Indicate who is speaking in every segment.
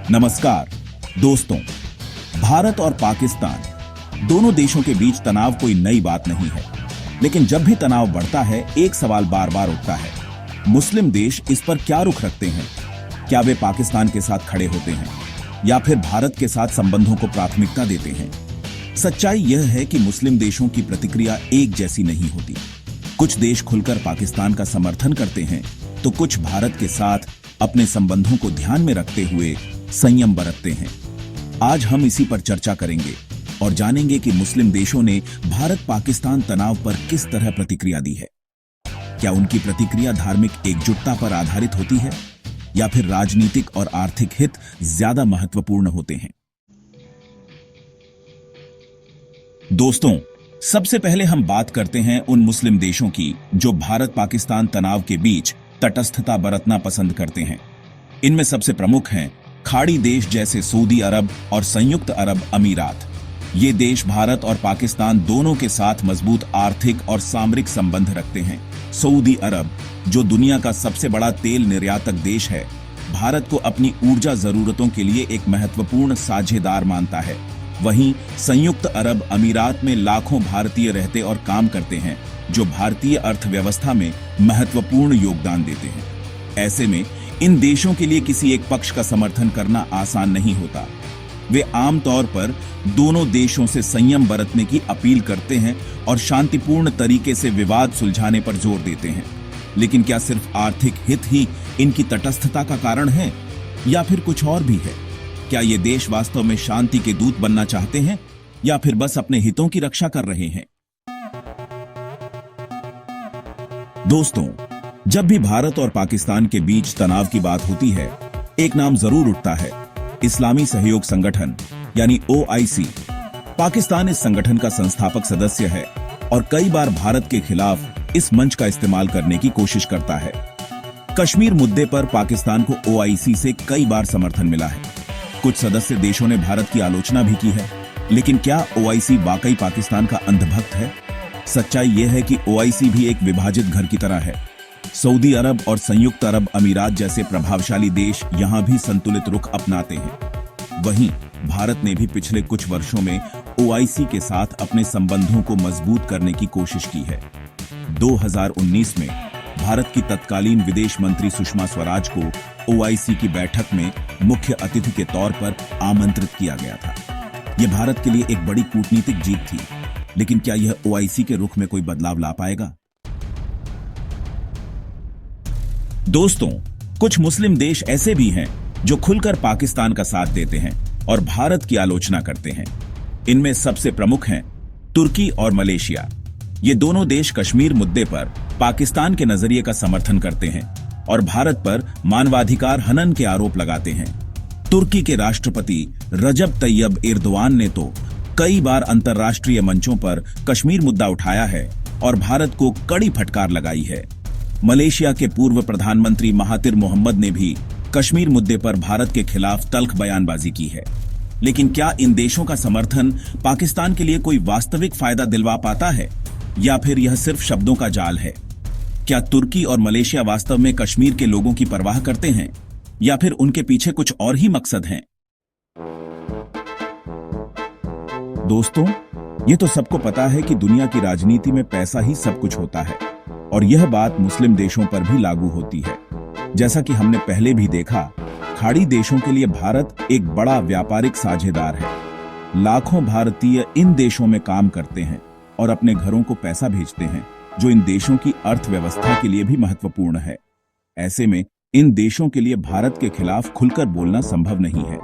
Speaker 1: नमस्कार दोस्तों, भारत और पाकिस्तान दोनों देशों के बीच तनाव कोई नई बात नहीं है, लेकिन जब भी तनाव बढ़ता है एक सवाल बार बार उठता है। मुस्लिम देश इस पर क्या रुख रखते हैं? क्या वे पाकिस्तान के साथ खड़े होते हैं या फिर भारत के साथ संबंधों को प्राथमिकता देते हैं? सच्चाई यह है कि मुस्लिम देशों की प्रतिक्रिया एक जैसी नहीं होती। कुछ देश खुलकर पाकिस्तान का समर्थन करते हैं तो कुछ भारत के साथ अपने संबंधों को ध्यान में रखते हुए संयम बरतते हैं। आज हम इसी पर चर्चा करेंगे और जानेंगे कि मुस्लिम देशों ने भारत पाकिस्तान तनाव पर किस तरह प्रतिक्रिया दी है। क्या उनकी प्रतिक्रिया धार्मिक एकजुटता पर आधारित होती है या फिर राजनीतिक और आर्थिक हित ज्यादा महत्वपूर्ण होते हैं? दोस्तों, सबसे पहले हम बात करते हैं उन मुस्लिम देशों की जो भारत पाकिस्तान तनाव के बीच तटस्थता बरतना पसंद करते हैं। इनमें सबसे प्रमुख हैं खाड़ी देश जैसे सऊदी अरब और संयुक्त अरब अमीरात। ये देश भारत और पाकिस्तान दोनों के साथ मजबूत आर्थिक और सामरिक संबंध रखते हैं। सऊदी अरब, जो दुनिया का सबसे बड़ा तेल निर्यातक देश है, भारत को अपनी ऊर्जा जरूरतों के लिए एक महत्वपूर्ण साझेदार मानता है। वहीं संयुक्त अरब अमीरात में लाखों भारतीय रहते और काम करते हैं, जो भारतीय अर्थव्यवस्था में महत्वपूर्ण योगदान देते हैं। ऐसे में इन देशों के लिए किसी एक पक्ष का समर्थन करना आसान नहीं होता। वे आमतौर पर दोनों देशों से संयम बरतने की अपील करते हैं और शांतिपूर्ण तरीके से विवाद सुलझाने पर जोर देते हैं। लेकिन क्या सिर्फ आर्थिक हित ही इनकी तटस्थता का कारण है या फिर कुछ और भी है? क्या ये देश वास्तव में शांति के दूत बनना चाहते हैं या फिर बस अपने हितों की रक्षा कर रहे हैं? दोस्तों, जब भी भारत और पाकिस्तान के बीच तनाव की बात होती है, एक नाम जरूर उठता है, इस्लामी सहयोग संगठन यानी OIC। पाकिस्तान इस संगठन का संस्थापक सदस्य है और कई बार भारत के खिलाफ इस मंच का इस्तेमाल करने की कोशिश करता है। कश्मीर मुद्दे पर पाकिस्तान को OIC से कई बार समर्थन मिला है। कुछ सदस्य देशों ने भारत की आलोचना भी की है, लेकिन क्या OIC वाकई पाकिस्तान का अंधभक्त है? सच्चाई यह है कि OIC भी एक विभाजित घर की तरह है। सऊदी अरब और संयुक्त अरब अमीरात जैसे प्रभावशाली देश यहां भी संतुलित रुख अपनाते हैं। वहीं भारत ने भी पिछले कुछ वर्षों में OIC के साथ अपने संबंधों को मजबूत करने की कोशिश की है। 2019 में भारत की तत्कालीन विदेश मंत्री सुषमा स्वराज को OIC की बैठक में मुख्य अतिथि के तौर पर आमंत्रित किया गया था। यह भारत के लिए एक बड़ी कूटनीतिक जीत थी, लेकिन क्या यह OIC के रुख में कोई बदलाव ला पाएगा? दोस्तों, कुछ मुस्लिम देश ऐसे भी हैं जो खुलकर पाकिस्तान का साथ देते हैं और भारत की आलोचना करते हैं। इनमें सबसे प्रमुख हैं तुर्की और मलेशिया। ये दोनों देश कश्मीर मुद्दे पर पाकिस्तान के नजरिए का समर्थन करते हैं और भारत पर मानवाधिकार हनन के आरोप लगाते हैं। तुर्की के राष्ट्रपति रजब तैयब एर्दोआन ने तो कई बार अंतर्राष्ट्रीय मंचों पर कश्मीर मुद्दा उठाया है और भारत को कड़ी फटकार लगाई है। मलेशिया के पूर्व प्रधानमंत्री महातिर मोहम्मद ने भी कश्मीर मुद्दे पर भारत के खिलाफ तल्ख बयानबाजी की है। लेकिन क्या इन देशों का समर्थन पाकिस्तान के लिए कोई वास्तविक फायदा दिलवा पाता है या फिर यह सिर्फ शब्दों का जाल है? क्या तुर्की और मलेशिया वास्तव में कश्मीर के लोगों की परवाह करते हैं या फिर उनके पीछे कुछ और ही मकसद हैं? दोस्तों, ये तो सबको पता है कि दुनिया की राजनीति में पैसा ही सब कुछ होता है और यह बात मुस्लिम देशों पर भी लागू होती है। जैसा कि हमने पहले भी देखा, खाड़ी देशों के लिए भारत एक बड़ा व्यापारिक साझेदार है। लाखों भारतीय इन देशों में काम करते हैं और अपने घरों को पैसा भेजते हैं, जो इन देशों की अर्थव्यवस्था के लिए भी महत्वपूर्ण है। ऐसे में इन देशों के लिए भारत के खिलाफ खुलकर बोलना संभव नहीं है।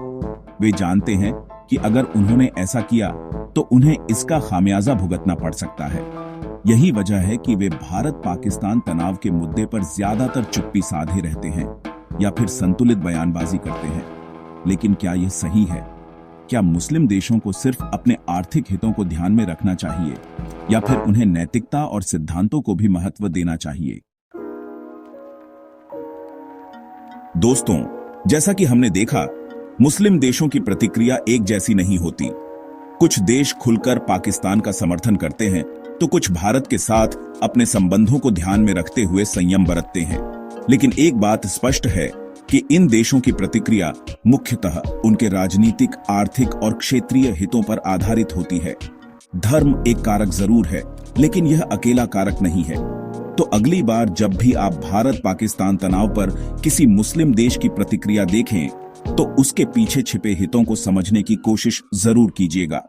Speaker 1: वे जानते हैं कि अगर उन्होंने ऐसा किया तो उन्हें इसका खामियाजा भुगतना पड़ सकता है। यही वजह है कि वे भारत पाकिस्तान तनाव के मुद्दे पर ज्यादातर चुप्पी साधे रहते हैं या फिर संतुलित बयानबाजी करते हैं। लेकिन क्या यह सही है? क्या मुस्लिम देशों को सिर्फ अपने आर्थिक हितों को ध्यान में रखना चाहिए या फिर उन्हें नैतिकता और सिद्धांतों को भी महत्व देना चाहिए? दोस्तों, जैसा कि हमने देखा, मुस्लिम देशों की प्रतिक्रिया एक जैसी नहीं होती। कुछ देश खुलकर पाकिस्तान का समर्थन करते हैं तो कुछ भारत के साथ अपने संबंधों को ध्यान में रखते हुए संयम बरतते हैं। लेकिन एक बात स्पष्ट है कि इन देशों की प्रतिक्रिया मुख्यतः उनके राजनीतिक, आर्थिक और क्षेत्रीय हितों पर आधारित होती है। धर्म एक कारक जरूर है, लेकिन यह अकेला कारक नहीं है। तो अगली बार जब भी आप भारत पाकिस्तान तनाव पर किसी मुस्लिम देश की प्रतिक्रिया देखें, तो उसके पीछे छिपे हितों को समझने की कोशिश जरूर कीजिएगा।